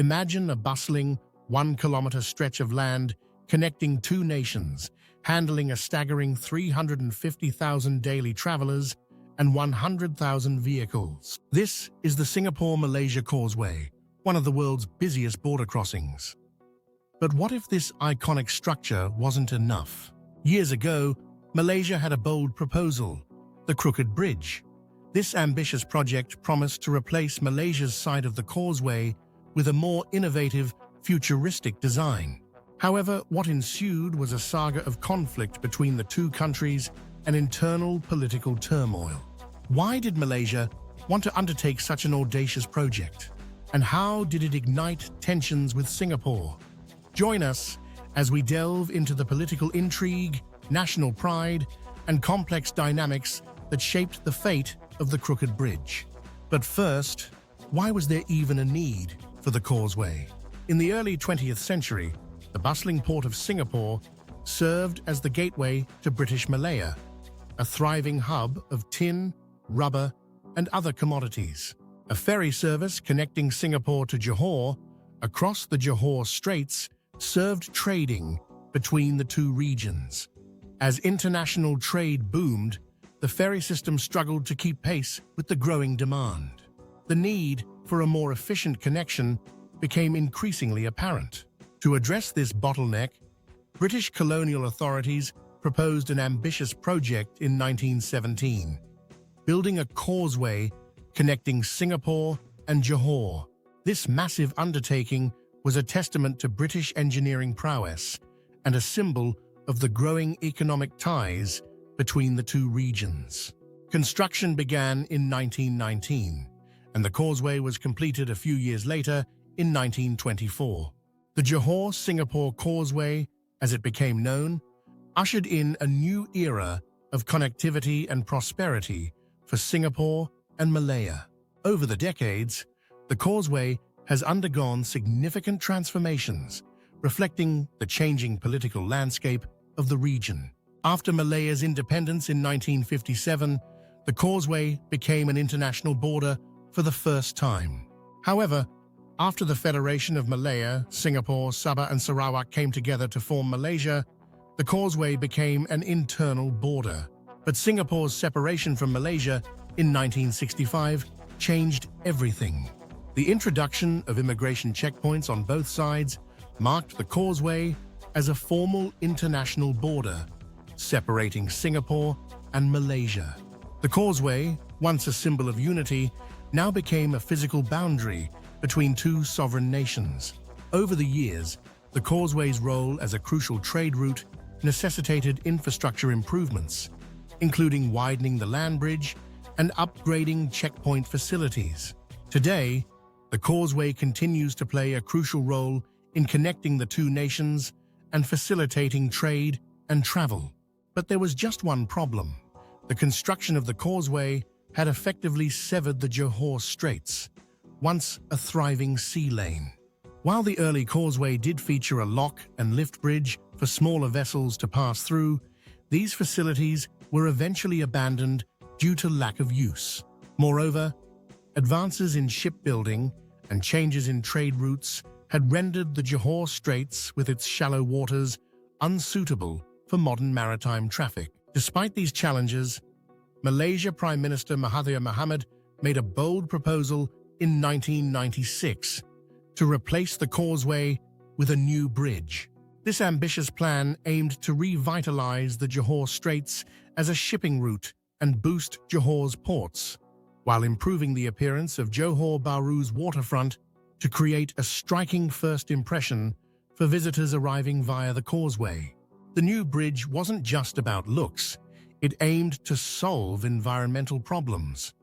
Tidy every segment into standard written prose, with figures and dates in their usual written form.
Imagine a bustling 1-kilometer stretch of land connecting two nations, handling a staggering 350,000 daily travelers and 100,000 vehicles. This is the Singapore-Malaysia Causeway, one of the world's busiest border crossings. But what if this iconic structure wasn't enough? Years ago, Malaysia had a bold proposal, the Crooked Bridge. This ambitious project promised to replace Malaysia's side of the causeway with a more innovative, futuristic design. However, what ensued was a saga of conflict between the two countries and internal political turmoil. Why did Malaysia want to undertake such an audacious project? And how did it ignite tensions with Singapore? Join us as we delve into the political intrigue, national pride, and complex dynamics that shaped the fate of the Crooked Bridge. But first, why was there even a need for the causeway? In the early 20th century, the bustling port of Singapore served as the gateway to British Malaya, a thriving hub of tin, rubber, and other commodities. A ferry service connecting Singapore to Johor across the Johor Straits served trading between the two regions. As international trade boomed, the ferry system struggled to keep pace with the growing demand. The need for a more efficient connection became increasingly apparent. To address this bottleneck, British colonial authorities proposed an ambitious project in 1917, building a causeway connecting Singapore and Johor. This massive undertaking was a testament to British engineering prowess and a symbol of the growing economic ties between the two regions. Construction began in 1919, and the causeway was completed a few years later in 1924. The Johor-Singapore Causeway, as it became known, ushered in a new era of connectivity and prosperity for Singapore and Malaya. Over the decades, the causeway has undergone significant transformations, reflecting the changing political landscape of the region. After Malaya's independence in 1957, the causeway became an international border for the first time. However, after the Federation of Malaya, Singapore, Sabah and Sarawak came together to form Malaysia, the causeway became an internal border. But Singapore's separation from Malaysia in 1965 changed everything. The introduction of immigration checkpoints on both sides marked the causeway as a formal international border, separating Singapore and Malaysia. The causeway, once a symbol of unity, now became a physical boundary between two sovereign nations. Over the years, the causeway's role as a crucial trade route necessitated infrastructure improvements, including widening the land bridge and upgrading checkpoint facilities. Today, the causeway continues to play a crucial role in connecting the two nations and facilitating trade and travel. But there was just one problem. The construction of the causeway had effectively severed the Johor Straits, once a thriving sea lane. While the early causeway did feature a lock and lift bridge for smaller vessels to pass through, these facilities were eventually abandoned due to lack of use. Moreover, advances in shipbuilding and changes in trade routes had rendered the Johor Straits, with its shallow waters, unsuitable for modern maritime traffic. Despite these challenges, Malaysia Prime Minister Mahathir Mohamad made a bold proposal in 1996 to replace the causeway with a new bridge. This ambitious plan aimed to revitalize the Johor Straits as a shipping route and boost Johor's ports, while improving the appearance of Johor Bahru's waterfront to create a striking first impression for visitors arriving via the causeway. The new bridge wasn't just about looks, it aimed to solve environmental problems.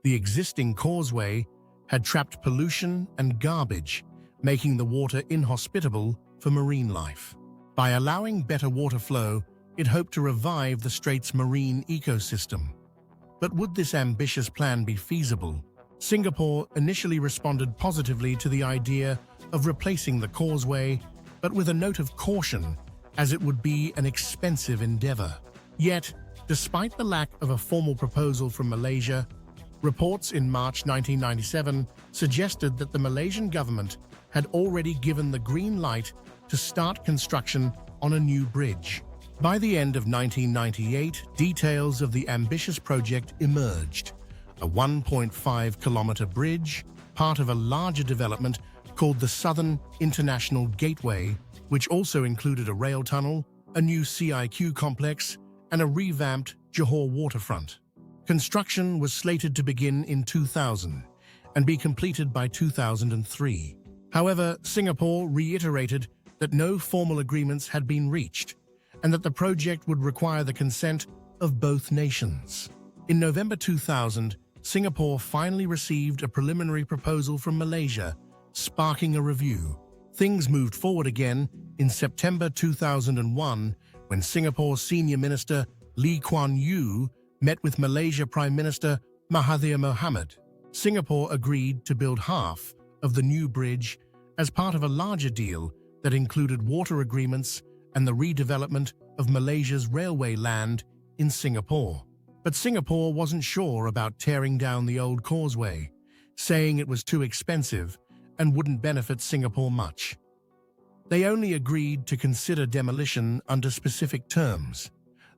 The existing causeway had trapped pollution and garbage, making the water inhospitable for marine life. By allowing better water flow, it hoped to revive the Straits' marine ecosystem. But would this ambitious plan be feasible? Singapore initially responded positively to the idea of replacing the causeway, but with a note of caution, as it would be an expensive endeavor. Yet, despite the lack of a formal proposal from Malaysia, reports in March 1997 suggested that the Malaysian government had already given the green light to start construction on a new bridge. By the end of 1998, details of the ambitious project emerged: a 1.5-kilometer bridge, part of a larger development called the Southern International Gateway, which also included a rail tunnel, a new CIQ complex, and a revamped Johor waterfront. Construction was slated to begin in 2000 and be completed by 2003. However, Singapore reiterated that no formal agreements had been reached and that the project would require the consent of both nations. In November 2000, Singapore finally received a preliminary proposal from Malaysia, sparking a review. Things moved forward again in September 2001 when Singapore's senior minister Lee Kuan Yew met with Malaysia Prime Minister Mahathir Mohamad. Singapore agreed to build half of the new bridge as part of a larger deal that included water agreements and the redevelopment of Malaysia's railway land in Singapore. But Singapore wasn't sure about tearing down the old causeway, saying it was too expensive and wouldn't benefit Singapore much. They only agreed to consider demolition under specific terms,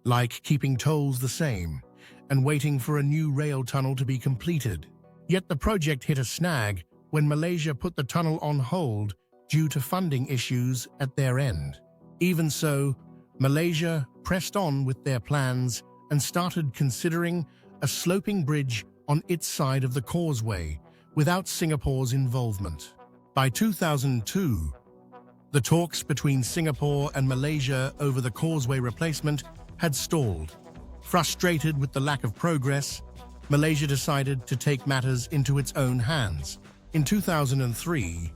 like keeping tolls the same and waiting for a new rail tunnel to be completed. Yet the project hit a snag when Malaysia put the tunnel on hold due to funding issues at their end. Even so, Malaysia pressed on with their plans and started considering a sloping bridge on its side of the causeway without Singapore's involvement. By 2002, the talks between Singapore and Malaysia over the causeway replacement had stalled. Frustrated with the lack of progress, Malaysia decided to take matters into its own hands. In 2003,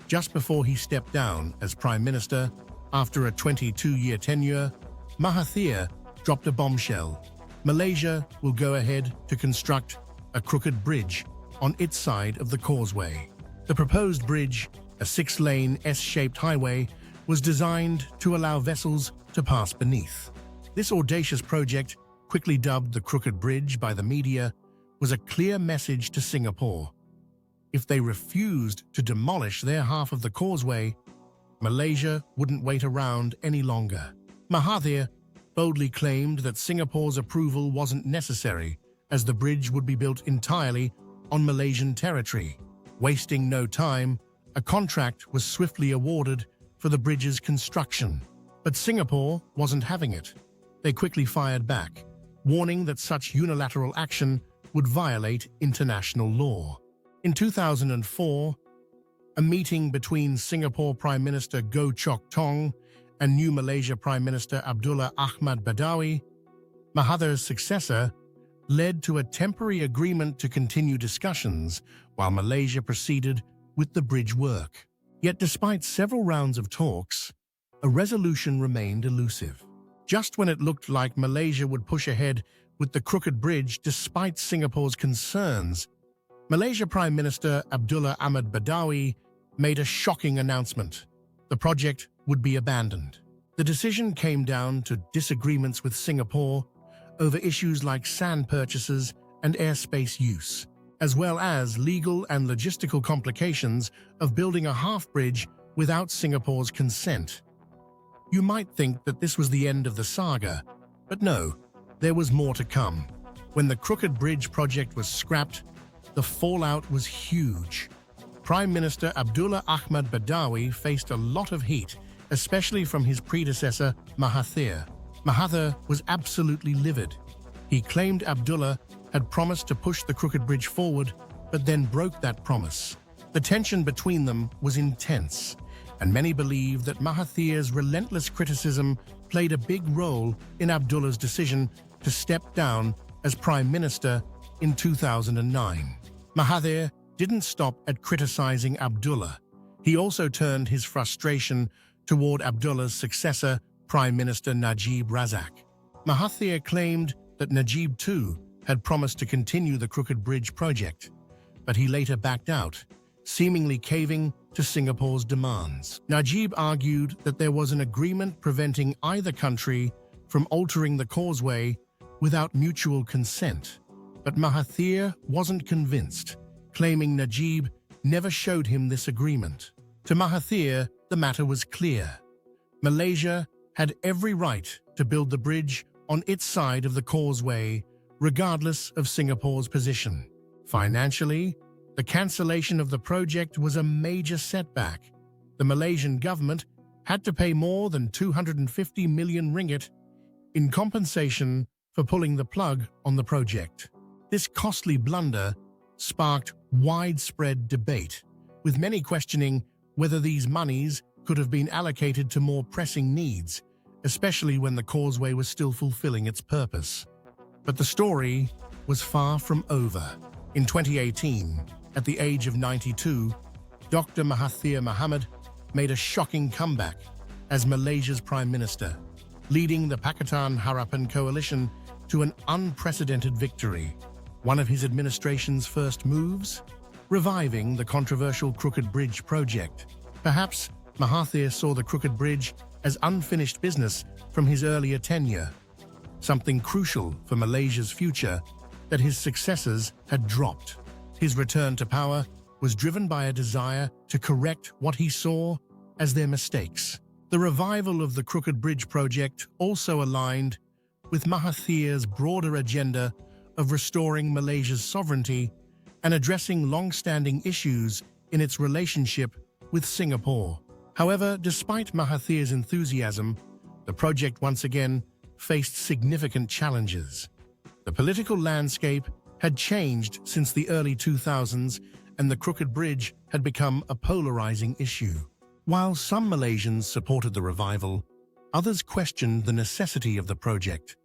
just before he stepped down as Prime Minister after a 22-year tenure, Mahathir dropped a bombshell. Malaysia will go ahead to construct a crooked bridge on its side of the causeway. The proposed bridge, a 6-lane S-shaped highway, was designed to allow vessels to pass beneath. This audacious project, quickly dubbed the Crooked Bridge by the media, was a clear message to Singapore. If they refused to demolish their half of the causeway, Malaysia wouldn't wait around any longer. Mahathir boldly claimed that Singapore's approval wasn't necessary, as the bridge would be built entirely on Malaysian territory. Wasting no time, a contract was swiftly awarded for the bridge's construction. But Singapore wasn't having it. They quickly fired back, warning that such unilateral action would violate international law. In 2004, a meeting between Singapore Prime Minister Goh Chok Tong and new Malaysia Prime Minister Abdullah Ahmad Badawi, Mahathir's successor, led to a temporary agreement to continue discussions while Malaysia proceeded with the bridge work. Yet despite several rounds of talks, a resolution remained elusive. Just when it looked like Malaysia would push ahead with the crooked bridge despite Singapore's concerns, Malaysia Prime Minister Abdullah Ahmad Badawi made a shocking announcement. The project would be abandoned. The decision came down to disagreements with Singapore over issues like sand purchases and airspace use, as well as legal and logistical complications of building a half-bridge without Singapore's consent. You might think that this was the end of the saga, but no, there was more to come. When the Crooked Bridge project was scrapped, the fallout was huge. Prime Minister Abdullah Ahmad Badawi faced a lot of heat, especially from his predecessor, Mahathir. Mahathir was absolutely livid. He claimed Abdullah had promised to push the Crooked Bridge forward, but then broke that promise. The tension between them was intense, and many believe that Mahathir's relentless criticism played a big role in Abdullah's decision to step down as Prime Minister in 2009. Mahathir didn't stop at criticizing Abdullah. He also turned his frustration toward Abdullah's successor, Prime Minister Najib Razak. Mahathir claimed that Najib too had promised to continue the Crooked Bridge project, but he later backed out, seemingly caving to Singapore's demands. Najib argued that there was an agreement preventing either country from altering the causeway without mutual consent, but Mahathir wasn't convinced, claiming Najib never showed him this agreement. To Mahathir, the matter was clear. Malaysia had every right to build the bridge on its side of the Causeway, regardless of Singapore's position. Financially, the cancellation of the project was a major setback. The Malaysian government had to pay more than 250 million ringgit in compensation for pulling the plug on the project. This costly blunder sparked widespread debate, with many questioning whether these monies could have been allocated to more pressing needs, especially when the Causeway was still fulfilling its purpose. But the story was far from over. In 2018, at the age of 92, Dr. Mahathir Mohamad made a shocking comeback as Malaysia's Prime Minister, leading the Pakatan Harapan coalition to an unprecedented victory. One of his administration's first moves? Reviving the controversial Crooked Bridge project. Perhaps Mahathir saw the Crooked Bridge as unfinished business from his earlier tenure, something crucial for Malaysia's future that his successors had dropped. His return to power was driven by a desire to correct what he saw as their mistakes. The revival of the Crooked Bridge project also aligned with Mahathir's broader agenda of restoring Malaysia's sovereignty and addressing long-standing issues in its relationship with Singapore. However, despite Mahathir's enthusiasm, the project once again faced significant challenges. The political landscape had changed since the early 2000s, and the Crooked Bridge had become a polarizing issue. While some Malaysians supported the revival, others questioned the necessity of the project,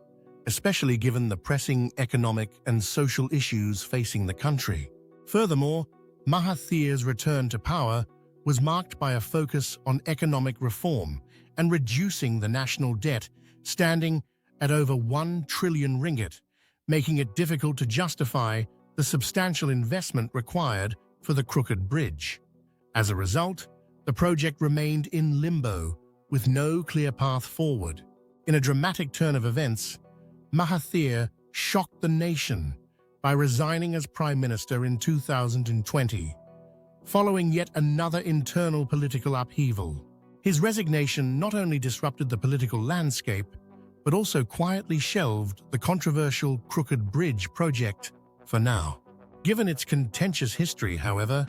especially given the pressing economic and social issues facing the country. Furthermore, Mahathir's return to power was marked by a focus on economic reform and reducing the national debt, standing at over 1 trillion ringgit, making it difficult to justify the substantial investment required for the Crooked Bridge. As a result, the project remained in limbo, with no clear path forward. In a dramatic turn of events, Mahathir shocked the nation by resigning as Prime Minister in 2020, following yet another internal political upheaval. His resignation not only disrupted the political landscape, but also quietly shelved the controversial Crooked Bridge project for now. Given its contentious history, however,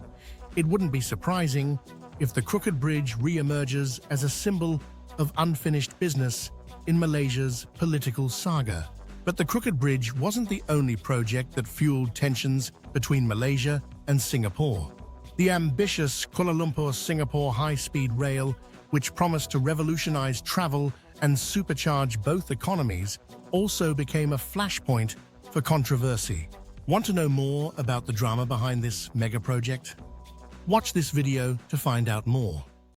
it wouldn't be surprising if the Crooked Bridge re-emerges as a symbol of unfinished business in Malaysia's political saga. But the Crooked Bridge wasn't the only project that fueled tensions between Malaysia and Singapore. The ambitious Kuala Lumpur-Singapore high-speed rail, which promised to revolutionize travel and supercharge both economies, also became a flashpoint for controversy. Want to know more about the drama behind this mega project? Watch this video to find out more.